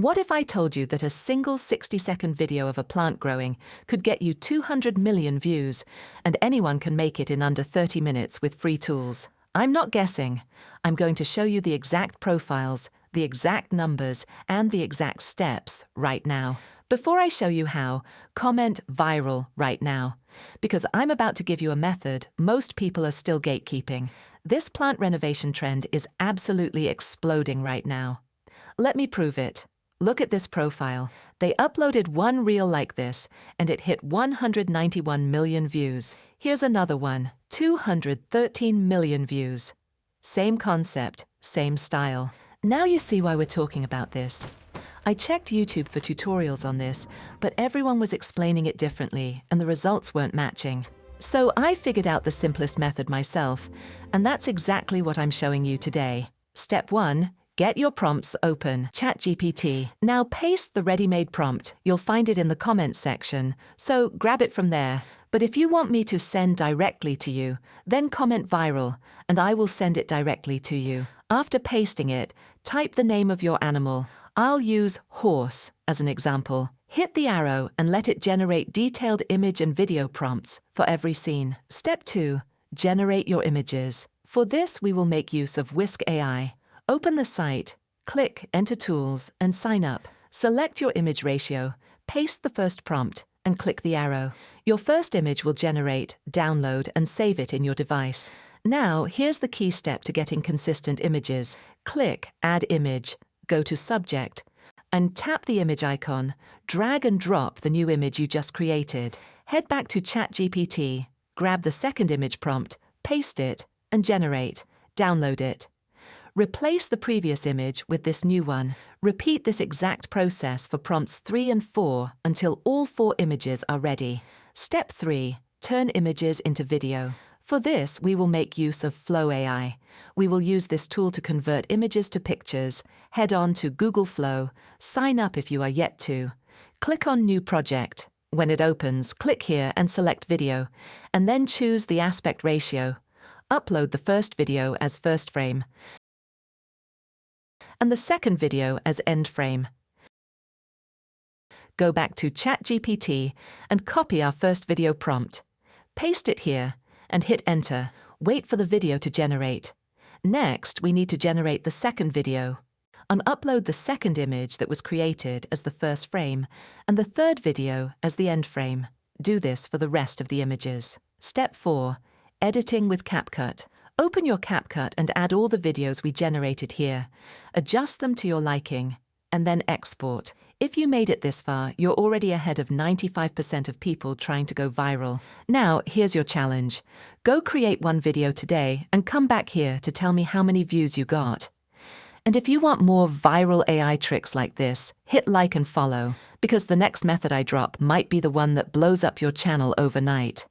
What if I told you that a single 60-second video of a plant growing could get you 200 million views, and anyone can make it in under 30 minutes with free tools? I'm not guessing. I'm going to show you the exact profiles, the exact numbers, and the exact steps right now. Before I show you how, comment viral right now, because I'm about to give you a method most people are still gatekeeping. This plant renovation trend is absolutely exploding right now. Let me prove it. Look at this profile. They uploaded one reel like this, and it hit 191 million views. Here's another one, 213 million views. Same concept, same style. Now you see why we're talking about this. I checked YouTube for tutorials on this, but everyone was explaining it differently, and the results weren't matching. So I figured out the simplest method myself, and that's exactly what I'm showing you today. Step 1. Get your prompts open, ChatGPT. Now paste the ready-made prompt. You'll find it in the comments section, so grab it from there. But if you want me to send directly to you, then comment viral, and I will send it directly to you. After pasting it, type the name of your animal. I'll use horse as an example. Hit the arrow and let it generate detailed image and video prompts for every scene. Step 2. Generate your images. For this, we will make use of Whisk AI. Open the site, click Enter Tools, and sign up. Select your image ratio, paste the first prompt, and click the arrow. Your first image will generate, download, and save it in your device. Now, here's the key step to getting consistent images. Click Add Image, go to Subject, and tap the image icon. Drag and drop the new image you just created. Head back to ChatGPT, grab the second image prompt, paste it, and generate. Download it. Replace the previous image with this new one. Repeat this exact process for prompts 3 and 4 until all 4 images are ready. Step 3. Turn images into video. For this, we will make use of Flow AI. We will use this tool to convert images to pictures. Head on to Google Flow. Sign up if you are yet to. Click on New Project. When it opens, click here and select Video, and then choose the aspect ratio. Upload the first video as first frame, and the second video as end frame. Go back to ChatGPT and copy our first video prompt. Paste it here and hit Enter. Wait for the video to generate. Next, we need to generate the second video. Upload the second image that was created as the first frame and the third video as the end frame. Do this for the rest of the images. Step 4. Editing with CapCut. Open your CapCut and add all the videos we generated here. Adjust them to your liking, and then export. If you made it this far, you're already ahead of 95% of people trying to go viral. Now, here's your challenge. Go create one video today and come back here to tell me how many views you got. And if you want more viral AI tricks like this, hit like and follow, because the next method I drop might be the one that blows up your channel overnight.